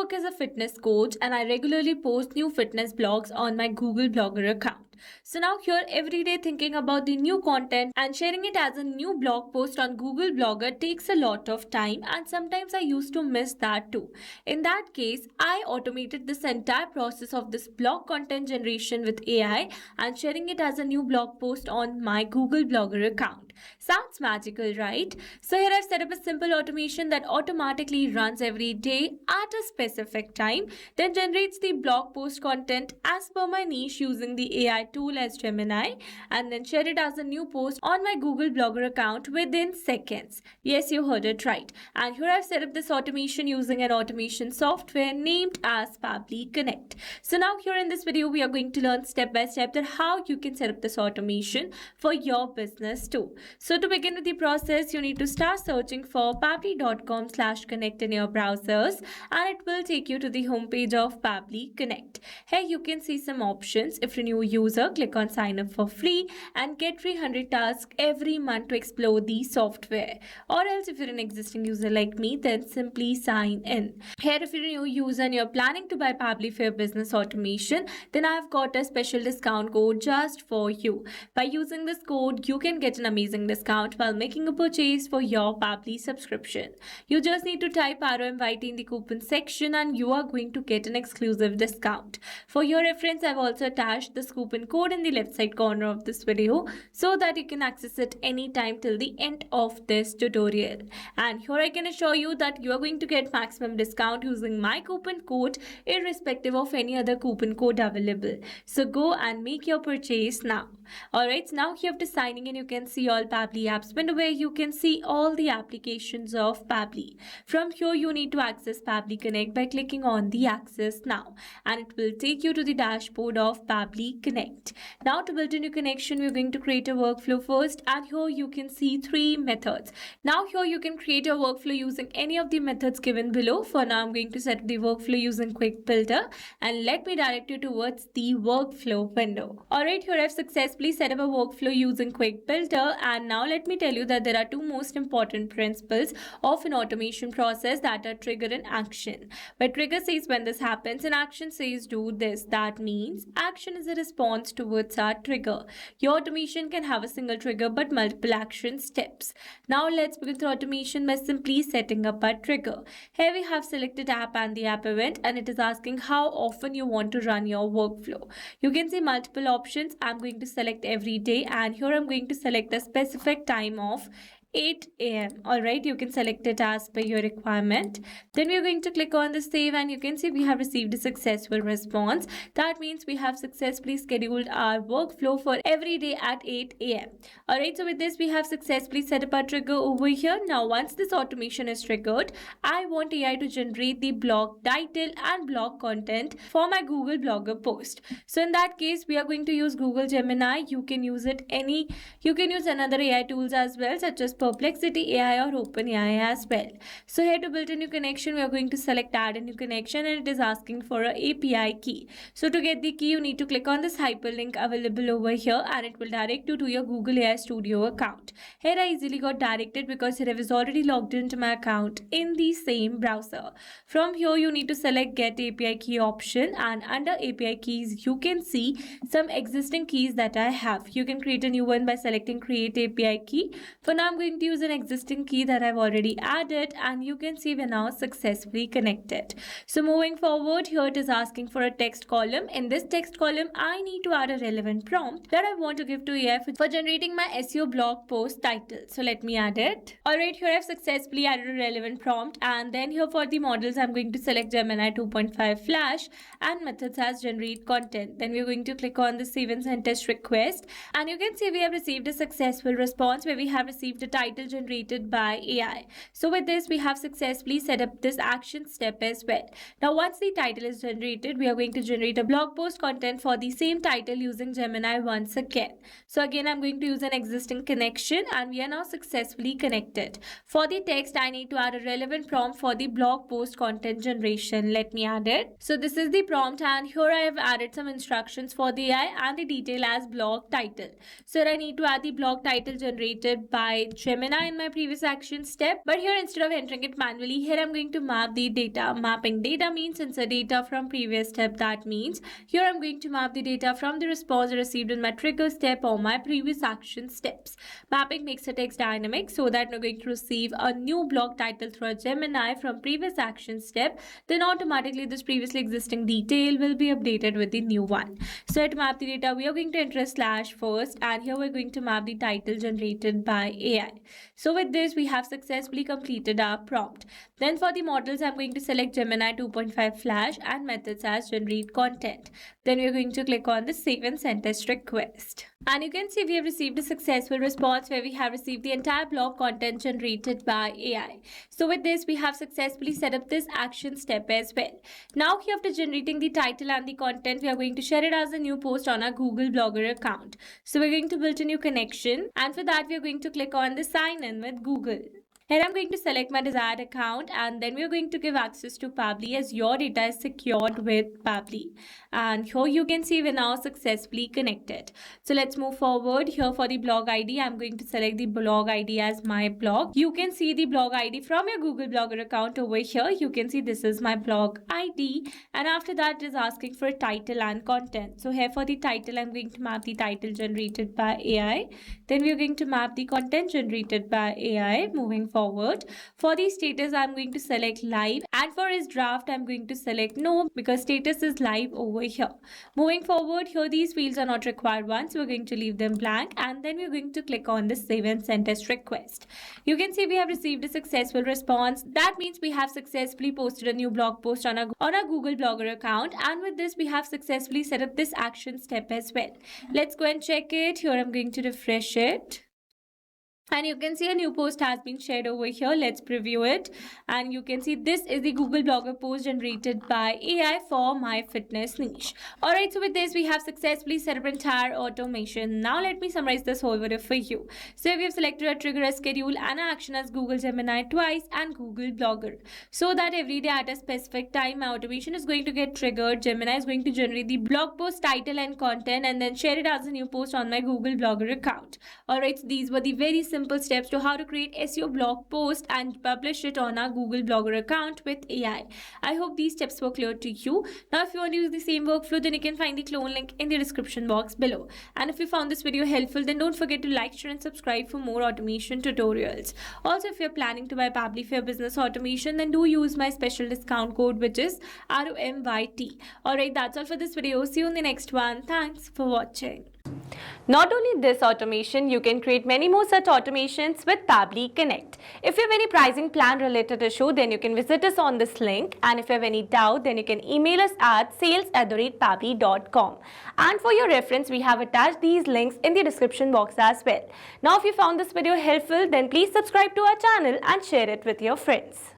work as a fitness coach and I regularly post new fitness blogs on my Google Blogger account. So now here every day thinking about the new content and sharing it as a new blog post on Google Blogger takes a lot of time, and sometimes I used to miss that too. In that case, I automated this entire process of this blog content generation with AI and sharing it as a new blog post on my Google Blogger account. Sounds magical, right? So here I've set up a simple automation that automatically runs every day at a specific time, then generates the blog post content as per my niche using the AI tool as Gemini, and then share it as a new post on my Google Blogger account within seconds. Yes, you heard it right. And here I've set up this automation using an automation software named as Pabbly Connect. So now here in this video, we are going to learn step by step that how you can set up this automation for your business too. So to begin with the process, you need to start searching for pabbly.com/connect in your browsers, and it will take you to the homepage of Pabbly Connect. Here you can see some options. If you're a new user, click on sign up for free and get 300 tasks every month to explore the software. Or else if you're an existing user like me, then simply sign in. Here if you're a new user and you're planning to buy Pabbly for your business automation, then I've got a special discount code just for you. By using this code, you can get an amazing discount while making a purchase for your Pabbly subscription. You just need to type ROMYT in the coupon section and you are going to get an exclusive discount. For your reference, I've also attached this coupon code in the left side corner of this video so that you can access it anytime till the end of this tutorial. And here I can assure you that you are going to get maximum discount using my coupon code irrespective of any other coupon code available. So go and make your purchase now. Alright, so now here after signing in, you can see all Pabbly apps window where you can see all the applications of Pabbly. From here, you need to access Pabbly Connect by clicking on the Access Now, and it will take you to the dashboard of Pabbly Connect. Now to build a new connection, we're going to create a workflow first, and here you can see 3 methods. Now here you can create a workflow using any of the methods given below. For now, I'm going to set the workflow using Quick Builder, and let me direct you towards the workflow window. Alright, here I've successfully set up a workflow using Quick Builder, and now let me tell you that there are 2 most important principles of an automation process, that are trigger and action. Where trigger says when this happens and action says do this. That means action is a response towards our trigger. Your automation can have a single trigger but multiple action steps. Now let's begin the automation by simply setting up our trigger. Here we have selected app and the app event, and it is asking how often you want to run your workflow. You can see multiple options. I'm going to select every day, and here I'm going to select the specific time of 8 a.m. Alright, you can select it as per your requirement. Then we're going to click on the save, and you can see we have received a successful response. That means we have successfully scheduled our workflow for every day at 8 a.m. Alright, so with this we have successfully set up our trigger over here. Now once this automation is triggered, I want AI to generate the blog title and blog content for my Google Blogger post. So in that case, we are going to use Google Gemini. You can use another AI tools as well, such as Perplexity AI or OpenAI as well. So here to build a new connection, we are going to select add a new connection, and it is asking for an API key. So to get the key, you need to click on this hyperlink available over here, and it will direct you to your Google AI Studio account. Here I easily got directed because here I was already logged into my account in the same browser. From here, you need to select get API key option, and under API keys, you can see some existing keys that I have. You can create a new one by selecting create API key. For now, I'm going to use an existing key that I've already added, and you can see we're now successfully connected. So moving forward, here it is asking for a text column. In this text column, I need to add a relevant prompt that I want to give to AI for generating my SEO blog post title. So let me add it. Alright, here I've successfully added a relevant prompt, and then here for the models, I'm going to select Gemini 2.5 Flash and methods as generate content. Then we're going to click on the save and send test request, and you can see we have received a successful response where we have received a title generated by AI. So with this, we have successfully set up this action step as well. Now once the title is generated, we are going to generate a blog post content for the same title using Gemini once again. So again, I'm going to use an existing connection, and we are now successfully connected. For the text, I need to add a relevant prompt for the blog post content generation. Let me add it. So this is the prompt, and here I have added some instructions for the AI and the detail as blog title. So I need to add the blog title generated by Gemini in my previous action step, but here instead of entering it manually, here I'm going to map the data. Mapping data means insert data from previous step. That means here I'm going to map the data from the response received in my trigger step or my previous action steps. Mapping makes the text dynamic so that we're going to receive a new blog title through a Gemini from previous action step, then automatically this previously existing detail will be updated with the new one. So to map the data, we are going to enter a slash first, and here we're going to map the title generated by AI. So with this, we have successfully completed our prompt. Then for the models, I'm going to select Gemini 2.5 Flash and methods as generate content. Then we're going to click on the save and send test request. And you can see we have received a successful response where we have received the entire blog content generated by AI. So with this, we have successfully set up this action step as well. Now here, after generating the title and the content, we are going to share it as a new post on our Google Blogger account. So we're going to build a new connection, and for that we are going to click on the sign in with Google. Here I'm going to select my desired account, and then we're going to give access to Pabbly as your data is secured with Pabbly. And here you can see we're now successfully connected. So let's move forward. Here for the blog ID, I'm going to select the blog ID as my blog. You can see the blog ID from your Google Blogger account over here. You can see this is my blog ID, and after that it is asking for title and content. So here for the title, I'm going to map the title generated by AI. Then we're going to map the content generated by AI. Moving forward, for the status, I'm going to select live, and for his draft, I'm going to select no because status is live over here. Moving forward, here these fields are not required ones, so we're going to leave them blank, and then we're going to click on the save and send test request. You can see we have received a successful response. That means we have successfully posted a new blog post on our Google Blogger account, and with this we have successfully set up this action step as well. Let's go and check it. Here I'm going to refresh it. And you can see a new post has been shared over here. Let's preview it. And you can see this is the Google Blogger post generated by AI for my fitness niche. Alright, so with this, we have successfully set up entire automation. Now let me summarize this whole video for you. So we have selected a trigger, a schedule, and an action as Google Gemini twice and Google Blogger. So that every day at a specific time, my automation is going to get triggered. Gemini is going to generate the blog post title and content and then share it as a new post on my Google Blogger account. Alright, so these were the very simple steps to how to create SEO blog post and publish it on our Google Blogger account with AI. I hope these steps were clear to you. Now if you want to use the same workflow, then you can find the clone link in the description box below. And if you found this video helpful, then don't forget to like, share and subscribe for more automation tutorials. Also, if you're planning to buy Pabbly for your business automation, then do use my special discount code, which is ROMYT. Alright, that's all for this video. See you in the next one. Thanks for watching. Not only this automation, you can create many more such automations with Pabbly Connect. If you have any pricing plan related issue, then you can visit us on this link. And if you have any doubt, then you can email us at sales@pabbly.com. And for your reference, we have attached these links in the description box as well. Now, if you found this video helpful, then please subscribe to our channel and share it with your friends.